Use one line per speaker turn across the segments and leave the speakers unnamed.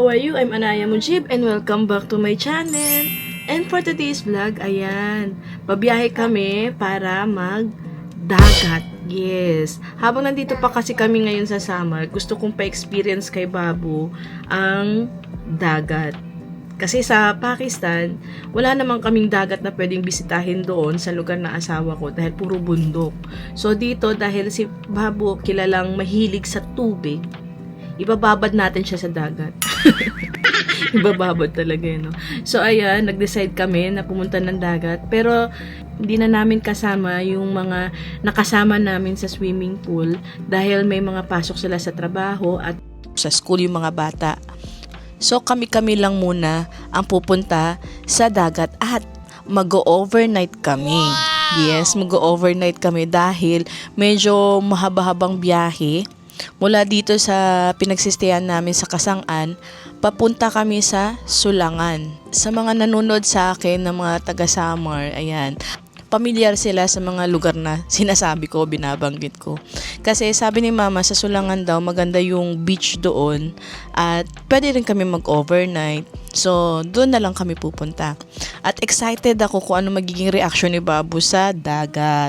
how are you? I'm Anaya Mujib and welcome back to my channel. And for today's vlog, ayan, babiyahe kami para magdagat. Yes. Habang nandito pa kasi kami ngayon sa summer, gusto kong pa-experience kay Babu ang dagat. Kasi sa Pakistan, wala namang kaming dagat na pwedeng bisitahin doon sa lugar ng asawa ko dahil puro bundok. So dito, dahil si Babu kilalang mahilig sa tubig, ibababad natin siya sa dagat. Ibababad talaga yun, no? So ayan, nag-decide kami na pumunta ng dagat. Pero hindi na namin kasama yung mga nakasama namin sa swimming pool dahil may mga pasok sila sa trabaho at sa school yung mga bata. So kami-kami lang muna ang pupunta sa dagat at mag-overnight kami. Yes, mag-overnight kami dahil medyo mahaba-habang biyahe. Mula dito sa pinagsistayan namin sa Kasangan, papunta kami sa Sulangan. Sa mga nanonood sa akin ng mga taga-Samar, ayan, pamilyar sila sa mga lugar na sinasabi ko, binabanggit ko. Kasi sabi ni Mama, sa Sulangan daw, maganda yung beach doon at pwede rin kami mag-overnight. So, doon na lang kami pupunta. At excited ako kung ano magiging reaction ni Babu sa dagat.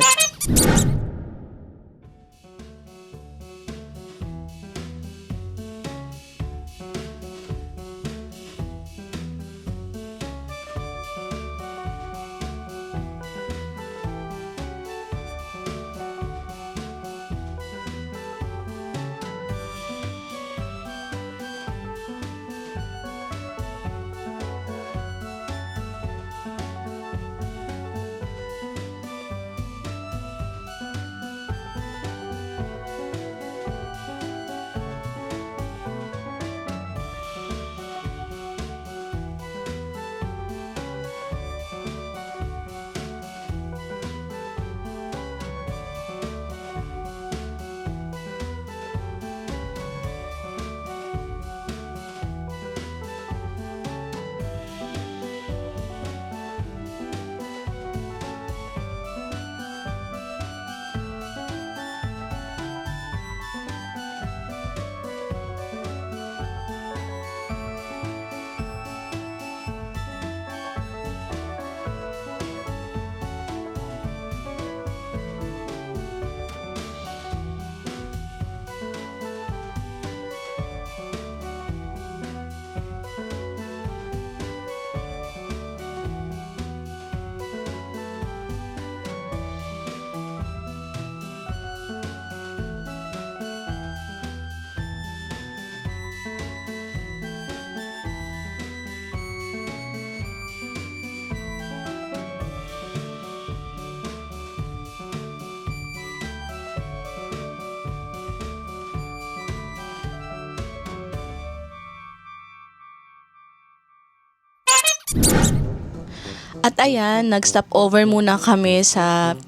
At ayan, nag-stop over muna kami sa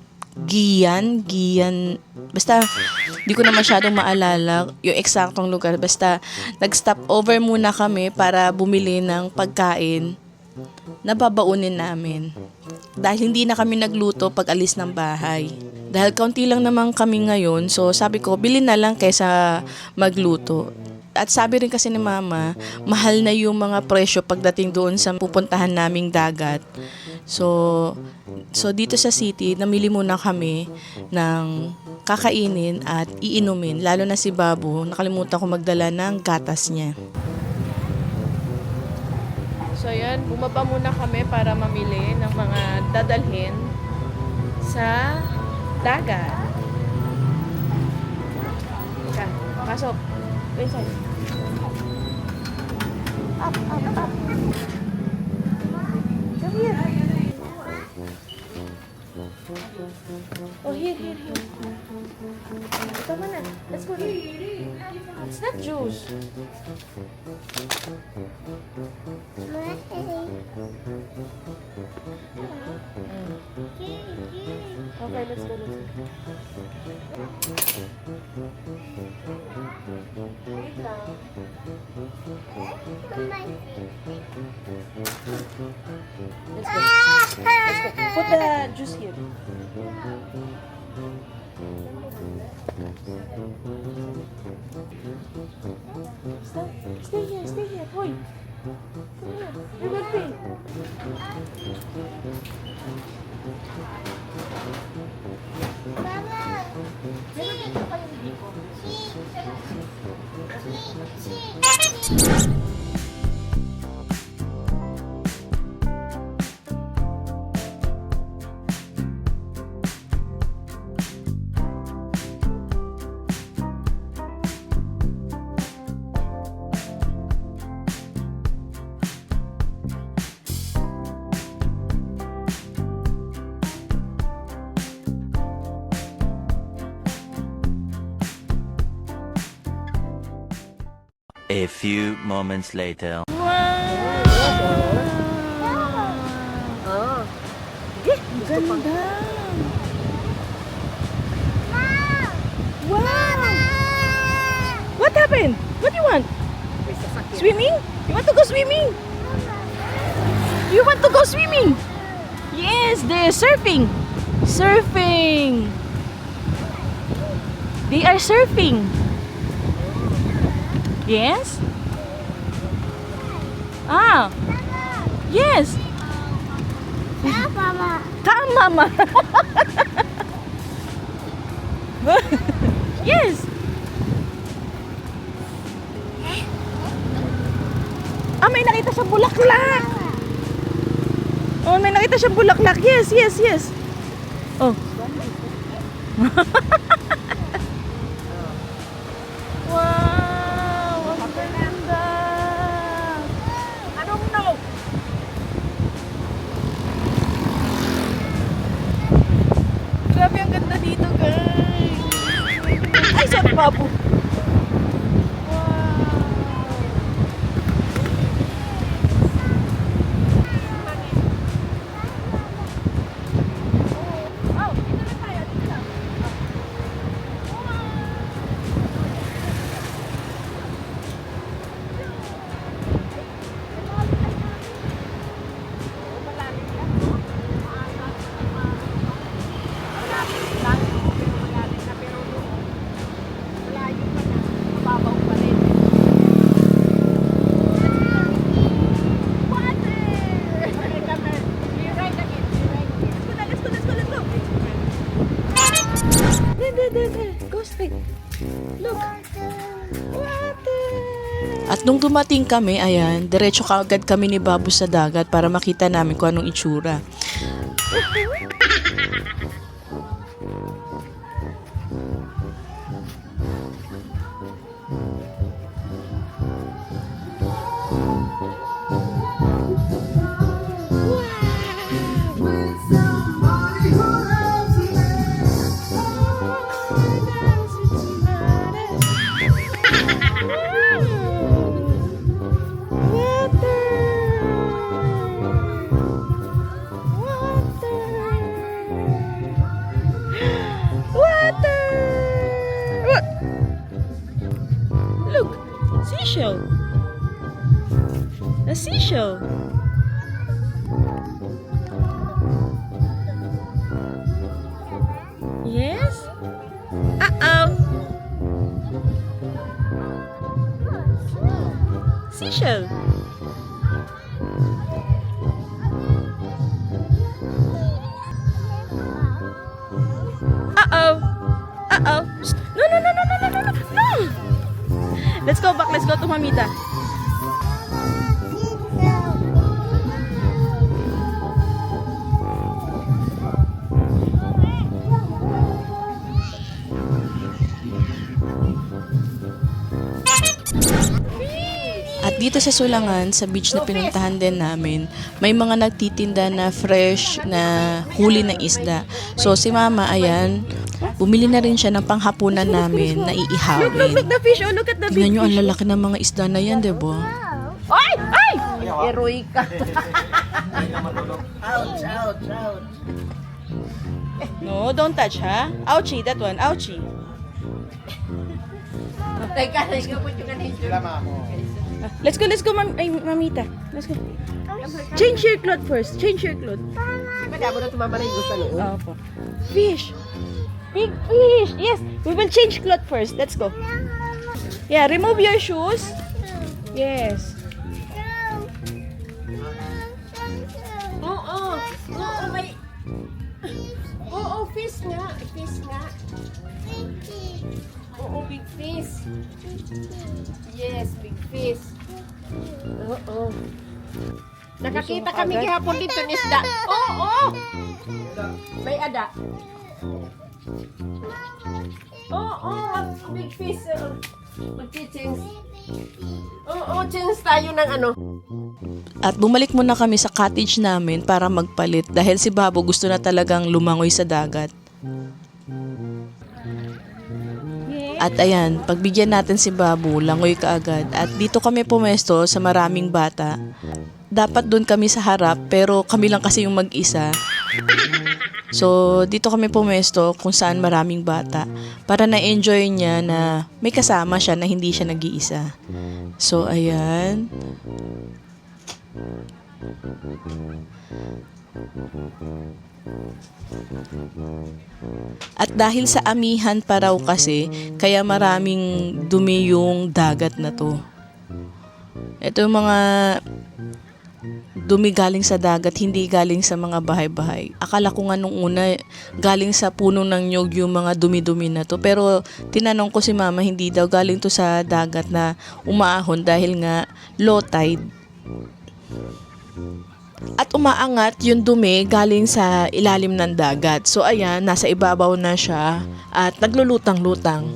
Gian, basta di ko na masyadong maalala yung eksaktong lugar. Basta nag-stop over muna kami para bumili ng pagkain na babaunin namin. Dahil hindi na kami nagluto pag alis ng bahay. Dahil kaunti lang naman kami ngayon, so sabi ko, bilhin na lang kaysa magluto. At sabi rin kasi ni Mama, mahal na yung mga presyo pagdating doon sa pupuntahan naming dagat. So dito sa city, namili muna kami ng kakainin at iinumin. Lalo na si Babu, nakalimutan ko magdala ng gatas niya. So yan, bumaba muna kami para mamili ng mga dadalhin sa dagat. Teka, pasok. Go inside. Up. Come here. Oh, here. Tama na. Let's go. It's not juice. Okay, let's go. Wait lang. Let's go. Put the juice here. Stay here, stay here. Hoy. Come here. You will pay.
A few moments later.
Ganda. Wow. What happened? What do you want? Swimming? You want to go swimming? You want to go swimming? Yes, they're surfing. Surfing. They are surfing. Yes? Ah. Yes. Come, Mama. Yes. Ah, may nakita siyang bulaklak. Oh, may nakita siyang bulaklak. Yes, yes, yes. Oh. Wow, ang ganda. I don't know. Grabe, ang ganda dito, guys. Ay, sorry, babu. Wow. Oh, dito na tayo, dito na. Go straight. Look. Water. At nung dumating kami, ayan, diretso kaagad kami ni Babu sa dagat para makita namin kung anong itsura. Look, seashell. A seashell. Yes? Uh-oh. Seashell. Uh-oh. Uh-oh. No, no, no, no, no, no, no, no. No. Let's go back. Let's go to Mamita. At dito sa Sulangan, sa beach na pinuntahan din namin, may mga nagtitinda na fresh na huli ng isda. So si Mama, ayan, bumili na rin siya ng panghapunan namin na iihawin.
Look, the fish. Oh, look at the big
Tingnan nyo, ang
fish.
lalaki ng mga isda na yan, diba?
Ay! Ay! Heroica.
Ouch, ouch, ouch.
No, don't touch, ha? Ouchie, that one, ouchie.
Teka, nagkapot yung kanina.
Let's go, Mamita. Let's go. Change your clothes first. Change your clothes.
Pwede ako na tumama na yung gusto nyo.
Opo. Fish. Big fish. Yes, we will change cloth first. Let's go. Yeah, remove your shoes. Yes.
Oo. Oo, may... Oo, fish nga. Fish nga. Oo, big fish. Yes, big fish. Oo. Nakakita kami gihapon dito ng isda. Oo. May ada. Oo, big fish. Mag-change. Oo, change tayo ng ano.
At bumalik muna kami sa cottage namin para magpalit dahil si Babo gusto na talagang lumangoy sa dagat. At ayan, pagbigyan natin si Babu, langoy kaagad. At dito kami pumesto sa maraming bata. Dapat doon kami sa harap pero kami lang kasi yung mag-isa. So dito kami pumesto kung saan maraming bata para na-enjoy niya na may kasama siya na hindi siya nag-iisa. So ayan. At dahil sa amihan pa raw kasi, kaya maraming dumi yung dagat na to. Ito yung mga dumi galing sa dagat, hindi galing sa mga bahay-bahay. Akala ko nga nung una, galing sa puno ng nyog yung mga dumi-dumi na to. Pero tinanong ko si mama, hindi daw galing to sa dagat na umaahon dahil nga low tide. At umaangat yung dumi galing sa ilalim ng dagat. So ayan, nasa ibabaw na siya at naglulutang-lutang.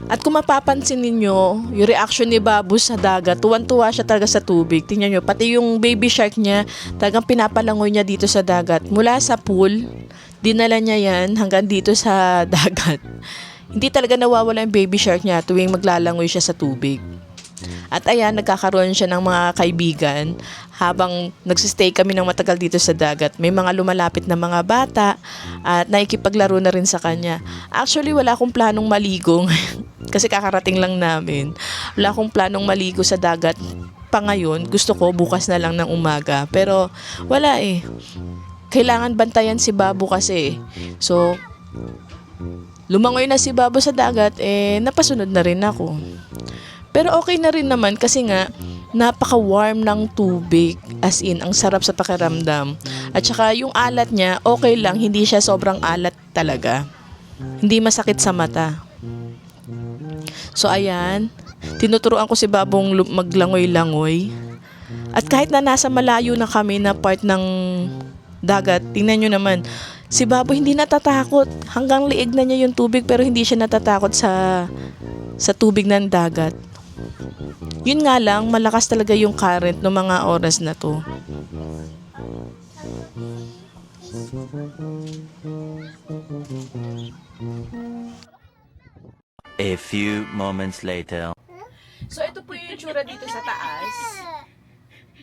At kung mapapansin ninyo, yung reaction ni Babu sa dagat, tuwan-tuwa siya talaga sa tubig. Tingnan nyo, pati yung baby shark niya, talagang pinapalangoy niya dito sa dagat. Mula sa pool, dinala niya yan hanggang dito sa dagat. Hindi talaga nawawala yung baby shark niya tuwing maglalangoy siya sa tubig. At ayan, nagkakaroon siya ng mga kaibigan habang nagsistay kami ng matagal dito sa dagat. May mga lumalapit na mga bata at nakikipaglaro na rin sa kanya. Actually, wala akong planong maligo kasi kakarating lang namin. Wala akong planong maligo sa dagat pa ngayon. Gusto ko bukas na lang ng umaga. Pero wala eh. Kailangan bantayan si Babu kasi. So, lumangoy na si Babu sa dagat, napasunod na rin ako. Pero okay na rin naman kasi nga napaka-warm ng tubig, as in ang sarap sa pakiramdam. At saka yung alat niya okay lang, hindi siya sobrang alat talaga. Hindi masakit sa mata. So ayan, tinuturuan ko si Babong maglangoy-langoy. At kahit na nasa malayo na kami na part ng dagat, tingnan nyo naman, si Babo hindi natatakot. Hanggang liig na niya yung tubig pero hindi siya natatakot sa tubig ng dagat. Yun nga lang, malakas talaga yung current ng mga oras na to.
A few moments later.
So ito po yung itsura dito sa taas.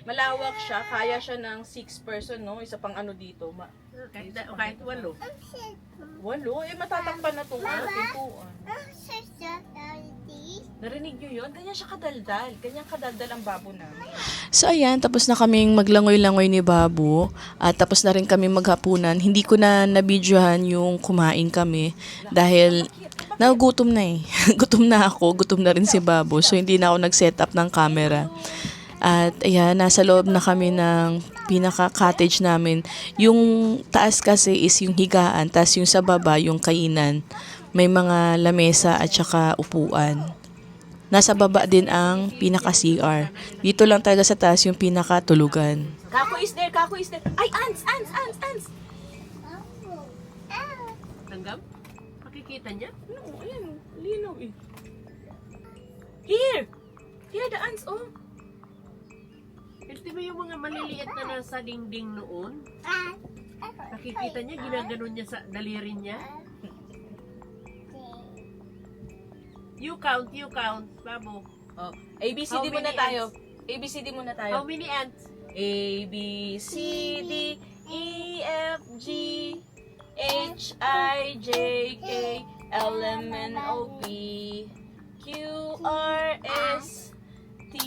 Malawak siya, kaya siya ng 6 person, no? Isa pang ano dito.
Kahit 8.
8? Matatakpan na itong pintuan. Narinig nyo yun? Ganyan siya kadaldal. Ganyan kadaldal ang Babo namin. So ayan, tapos na kaming maglangoy-langoy ni Babo. At tapos na rin kami maghapunan. Hindi ko na nabidyohan yung kumain kami. Dahil nagugutom na eh. Gutom na ako, gutom na rin si Babo. So hindi na ako nag-set up ng camera. At ayan, nasa loob na kami ng pinaka-cottage namin. Yung taas kasi is yung higaan, tas yung sa baba, yung kainan. May mga lamesa at saka upuan. Nasa baba din ang pinaka-CR. Dito lang talaga sa taas yung pinaka-tulugan. Kako is there, Kako is there. Ay, ants!
Tanggap? Makikita niya?
No, ayan, linaw eh. Here! Here, the ants, oh.
Di ba yung mga maliliit na nasa dingding noon? Nakikita niya, ginaganon niya sa daliri niya. You count, Babo.
Oh, ABCD
How
muna
many
tayo. ABCD muna tayo.
How many ants?
A, B, C, D, E, F, G, H, I, J, K, L, M, N, O, P, Q, R, S, T,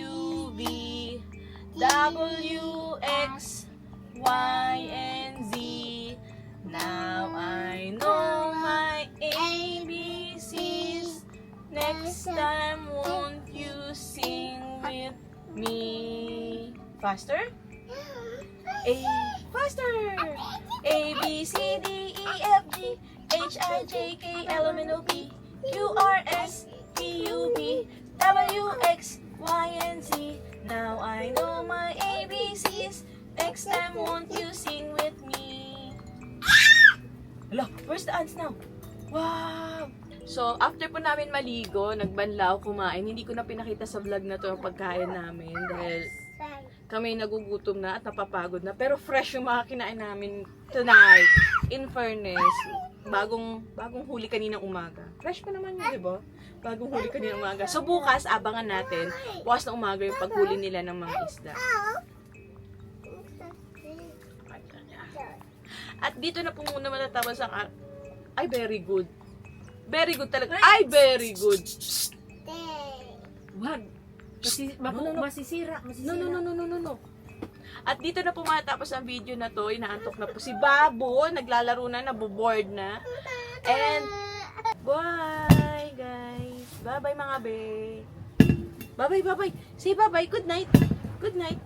U, V, W, X, Y, and Z. Now I Me. Faster? A. Faster! A, B, C, D, E, F, G, H, I, J, K, L, M, N, O, P, Q, R, S, T, U, V, W, X, Y, and Z. Now I know my ABCs. Next time, won't you sing with me? Hala, where's the ants now? Wow! So, after po namin maligo, nagbanlaw, kumain. Hindi ko na pinakita sa vlog na to ang pagkain namin dahil kami nagugutom na at napapagod na. Pero fresh yung mga kinain namin tonight. In fairness, bagong huli kaninang umaga. Fresh pa naman yun, di ba? Bagong huli kaninang umaga. So, bukas, abangan natin. Bukas na umaga yung paghuli nila ng mga isda. At dito na po muna matatapos ang... Ay, very good. Very good talaga. Ay, very good.
Wag. Masisira.
No. At dito na po matapos ang video na to. Inaantok na po si Babo. Naglalaro na, naboboard na. And, bye guys. Bye-bye mga be. Bye-bye. Say bye-bye. Good night. Good night.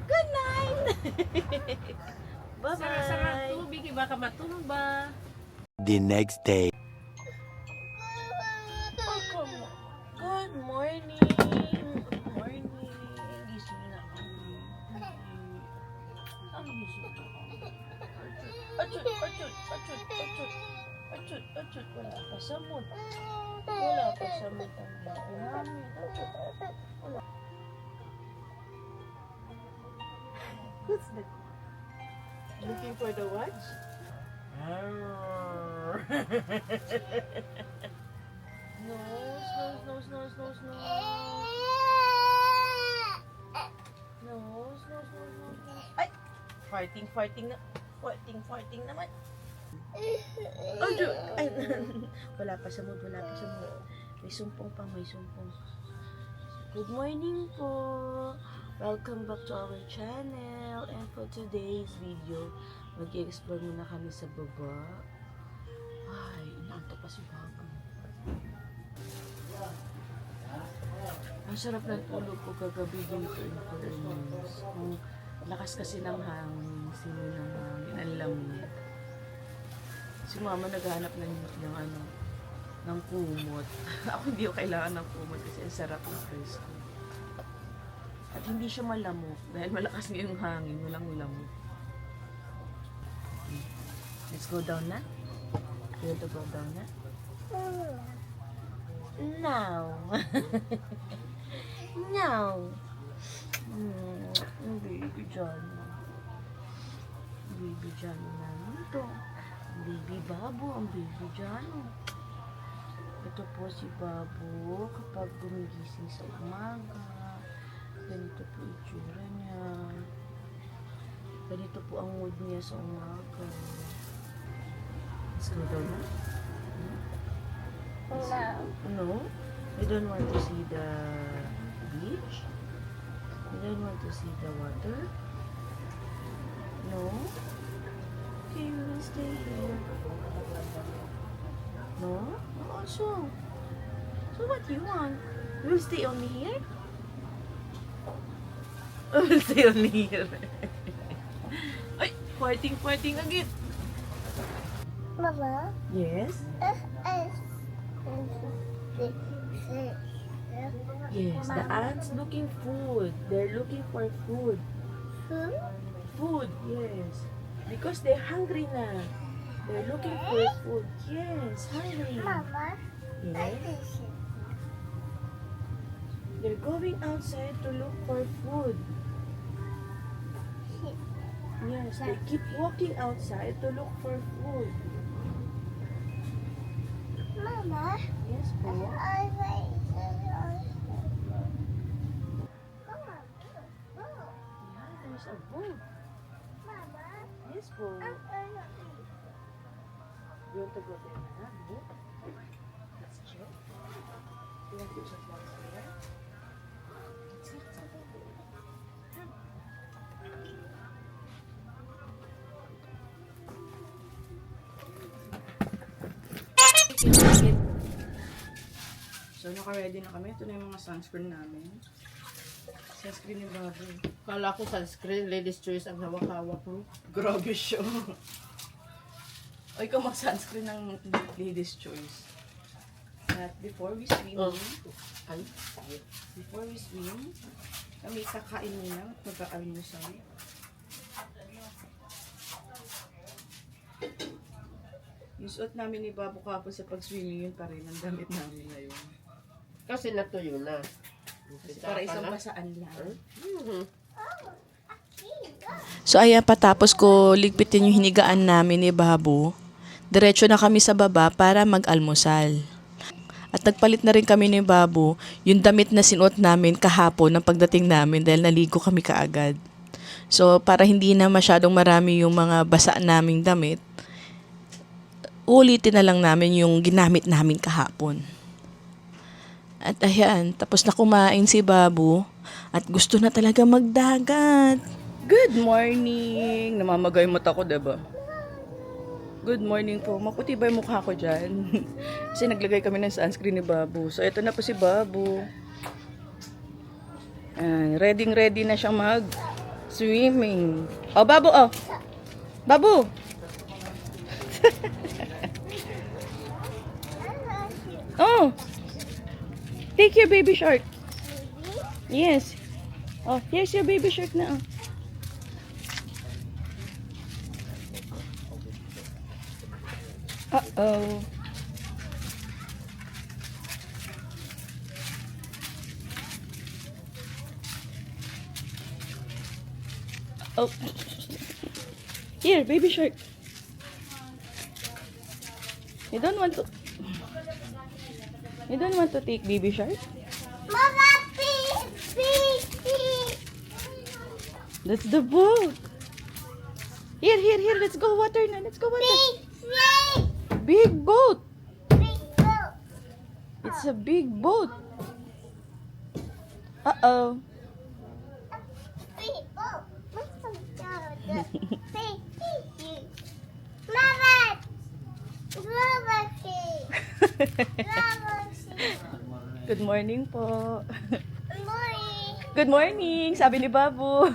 Good night. Bye-bye.
Sarap tubig, iba ka matumba.
The next day.
Good morning. Good morning. Gising na kami. Ang gising na kami. Achut. Wala pa sa mood. Wala pa sa mood ang bago namin. Achut. Wala. What's that? Looking for the watch? Nose. Ay! Farting na. Farting naman. Oh, ay, wala pa sa mood. May sumpong. Good morning po. Welcome back to our channel. And for today's video, mag-i-explore muna kami sa baba. Ay, inaantok pa si Bago. Ang sarap ng tulog ko kagabi dito in fairness. Ang lakas kasi ng hangin, sino ng hangin, ang lamig. Si mama naghahanap ng kumot. Ako hindi ko kailangan ng kumot kasi ang sarap ng presko. At hindi siya malamok dahil malakas nga yung hangin, walang lamok. Let's go down na. You want to go down na? Now. Now. Ang baby Johnny. Baby Johnny namin to. Ang baby Babo, ang baby Johnny. Ito po si Babo kapag gumigising sa umaga. Ganito po itsura niya. Ganito po ang mood niya sa umaga. Let's go down na. No? You don't want to see the beach? You don't want to see the water? No? Okay, we will stay here. No? Also. So what do you want? We will stay only here? We will stay only here. Ay! Farting again.
Mama,
Yes? Yes, the ants looking food. They're looking for food. Food, yes. Because they're hungry na. They're looking for food. Yes, hungry.
Mama,
Yes. They're going outside to look for food. Yes, they keep walking outside to look for food.
Mama,
Yes, po. Yeah, there's a boat. Yes, po. You want to go there na? Boat? Let's check. You want to check what's there? Let's see what's over there. So, naka-ready na kami. Ito na yung mga sunscreen namin. Sunscreen ni Babu.
Kala ko sunscreen, ladies choice ang hawak-hawak mo.
Grabe siya. O ikaw mag-sunscreen ng Ladies Choice. At before we swim,
Oh. Ay,
before we swim, kami kakain muna at mag-aalmusal. Yung suot namin ni Babu kapon sa pag-swimming, yun pa rin ang damit namin ngayon.
kasi natuyo na.
Kasi para isang pasaan lang.
So ayan, patapos ko ligpitin yung hinigaan namin ni Babu, diretso na kami sa baba para mag-almusal. At nagpalit na rin kami ni Babu yung damit na sinuot namin kahapon ng pagdating namin dahil naligo kami kaagad. So para hindi na masyadong marami yung mga basa naming damit, ulitin na lang namin yung ginamit namin kahapon. At ayan, tapos na kumain si Babu at gusto na talaga magdagat.
Good morning! Namamagay mata ko, diba? Good morning po. Maputi ba yung mukha ko dyan? Kasi naglagay kami ng sunscreen ni Babu. So, ito na po si Babu. Ready na siyang mag-swimming. Oh, Babu, oh! Babu! Oh! Take your baby shark. Yes. Oh, here's your baby shark na, oh. Uh-oh. Oh. Here, baby shark. You don't want to take baby shark?
Mama, pee.
That's the boat. Here, let's go water na. Let's go water. Big boat. It's a big boat. Uh-oh. Good morning po. Good morning, sabi ni Babu.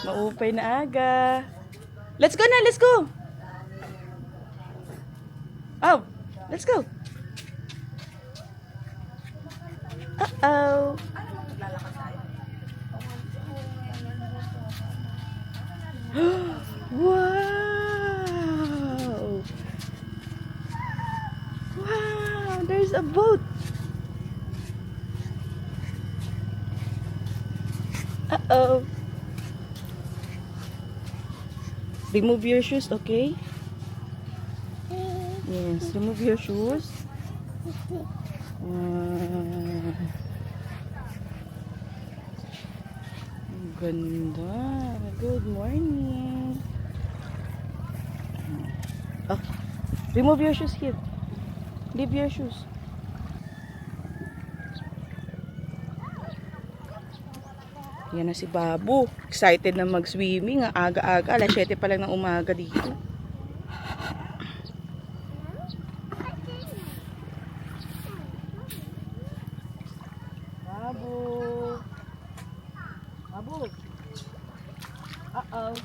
Maupay na aga. Let's go na, let's go. Oh, let's go. Uh-oh. Wow. Wow, there's a boat. Uh-oh. Remove your shoes, okay? Yes, remove your shoes. Ang ganda. Good morning. Oh, remove your shoes here. Leave your shoes. Yan na si Babu. Excited na mag-swimming. Ang aga-aga. Alas 7 pa lang ng umaga dito. Babu. Babu. Uh-oh.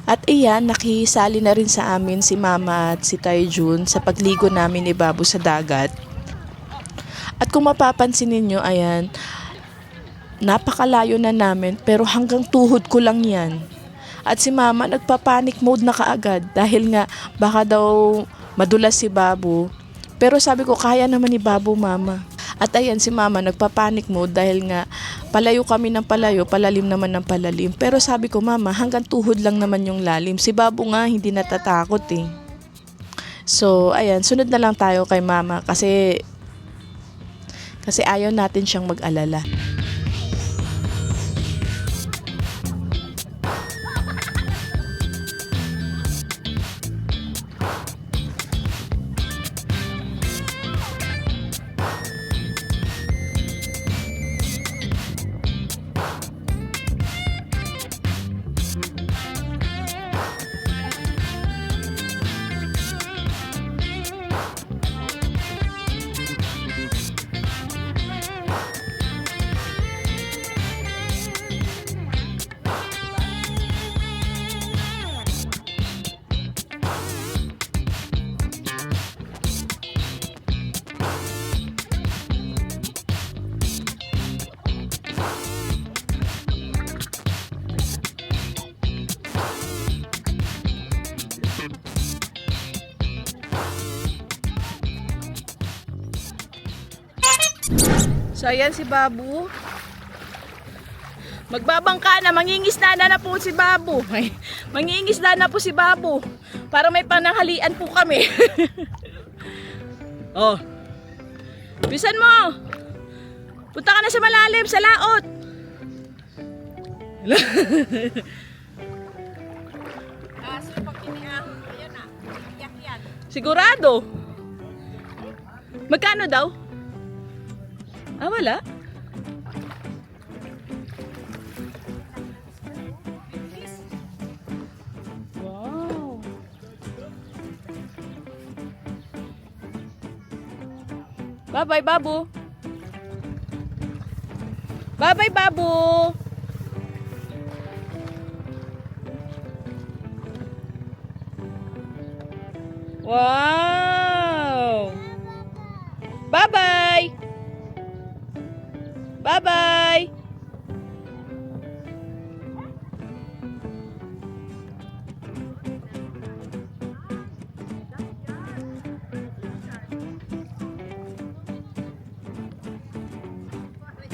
At iyan, nakisali na rin sa amin si Mama at si Tay Jun sa pagligo namin ni Babu sa dagat. At kung mapapansin ninyo, ayan, napakalayo na namin pero hanggang tuhod ko lang yan. At si Mama nagpa-panic mode na kaagad dahil nga baka daw madulas si Babu. Pero sabi ko, kaya naman ni Babu, Mama. At ayan, si Mama nagpa-panic mode dahil nga palayo kami ng palayo, palalim naman ng palalim. Pero sabi ko, Mama, hanggang tuhod lang naman yung lalim. Si Babu nga hindi natatakot eh. So, ayan, sunod na lang tayo kay Mama kasi Kasi ayaw natin siyang mag-alala. So, ayan si Babu. Magbabangka na, mangingisda na po si Babu. Mangingisda na po si Babu. Para may pananghalian po kami. Oh. Bisan mo. Punta ka na sa malalim, sa laot. Sigurado. Magkano daw? Ah, wala? Wow. Bye-bye, Babu. Bye-bye, Babu. Wow. Bye-bye. Bye-bye!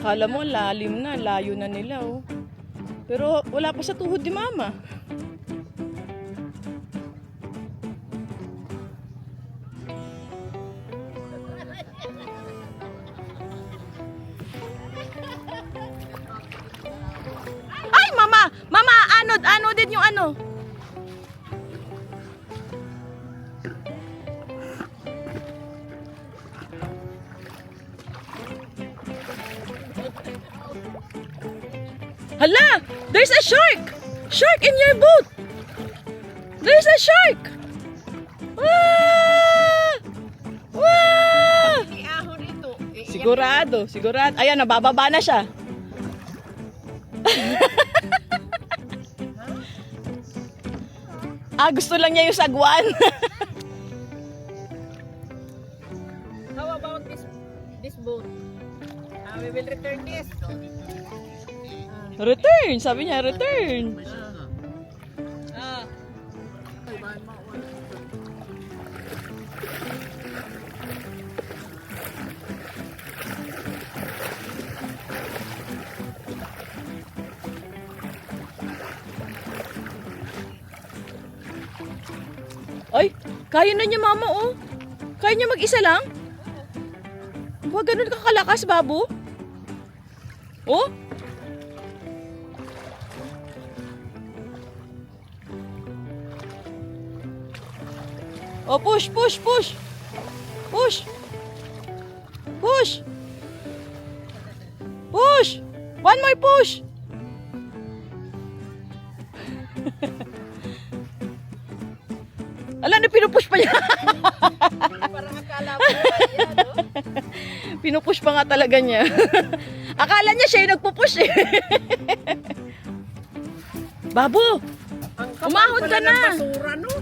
Kala mo lalim na, layo na nila oh. Pero wala pa sa tuhod ni Mama. Ay, Mama! Mama, anod yung ano. Hala! There's a shark! Shark in your boat! There's a shark! Wow! Wow! Sigurado. Ayan, nabababa na siya. Gusto lang niya yung sagwan.
How about this boat? We will return this.
Return! Sabi niya, return. Ay, kaya na niya Mama oh. Kaya niya mag-isa lang? Huwag ganun ka kalakas, Babu. Oh? Oh, push. Push! One more push! Ala, na pinupush pa niya.
Parang akala mo yan, no?
Pinupush pa nga talaga niya. Akala niya siya yung nagpupush eh. Babu! Umahon ka na!
Basura, no?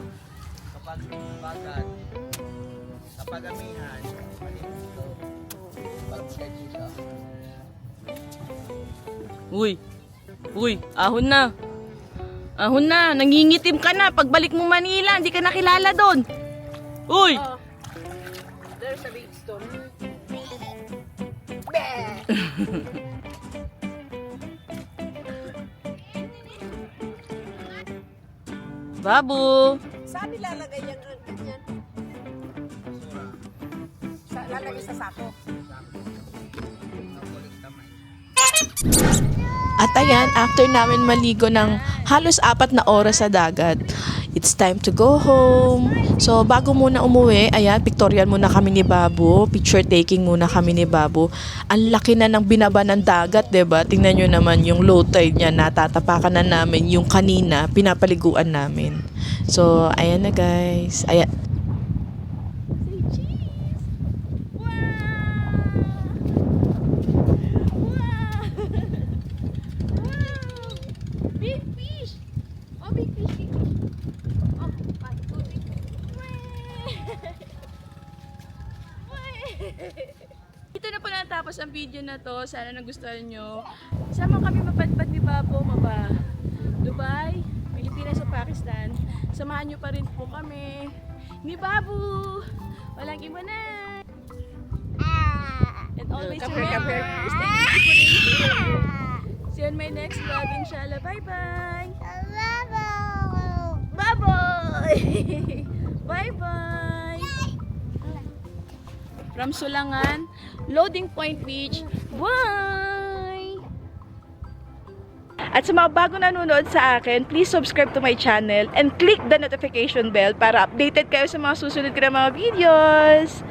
Kapag amihan, malito, pag-schedule.
Uy, ahon na. Ahon na, nangingitim ka na. Pagbalik mo Manila, hindi ka nakilala doon. Uy!
Oh. There's a big stone.
Babu!
Saan nilalagay yan? Lalagay sa sako.
At ayan, after namin maligo ng halos 4 na oras sa dagat, it's time to go home. So, bago muna umuwi, ayan, pictorial muna kami ni Babu. Picture taking muna kami ni Babu. Ang laki na ng binaba ng dagat, 'di ba? Tingnan nyo naman yung low tide niya, natatapakan na namin yung kanina, pinapaliguan namin. So, ayan na guys. Ayan.
Big fish! Oh, big fish, big fish. Oh, tubig. Dito na po natapos ang video na to. Sana nagustuhan nyo. Sama kami mapadpad ni Babo, mapa Dubai, Pilipinas o Pakistan. Samahan nyo pa rin po kami ni Babu. Walang iwanan. And always remember, stay beautiful. See you on my next vlog, inshallah. Bye-bye! Bye-bye! Bye-bye! From Sulangan, Loading Point Beach. Bye! At sa mga bagong nanonood sa akin, please subscribe to my channel and click the notification bell para updated kayo sa mga susunod ko na mga videos.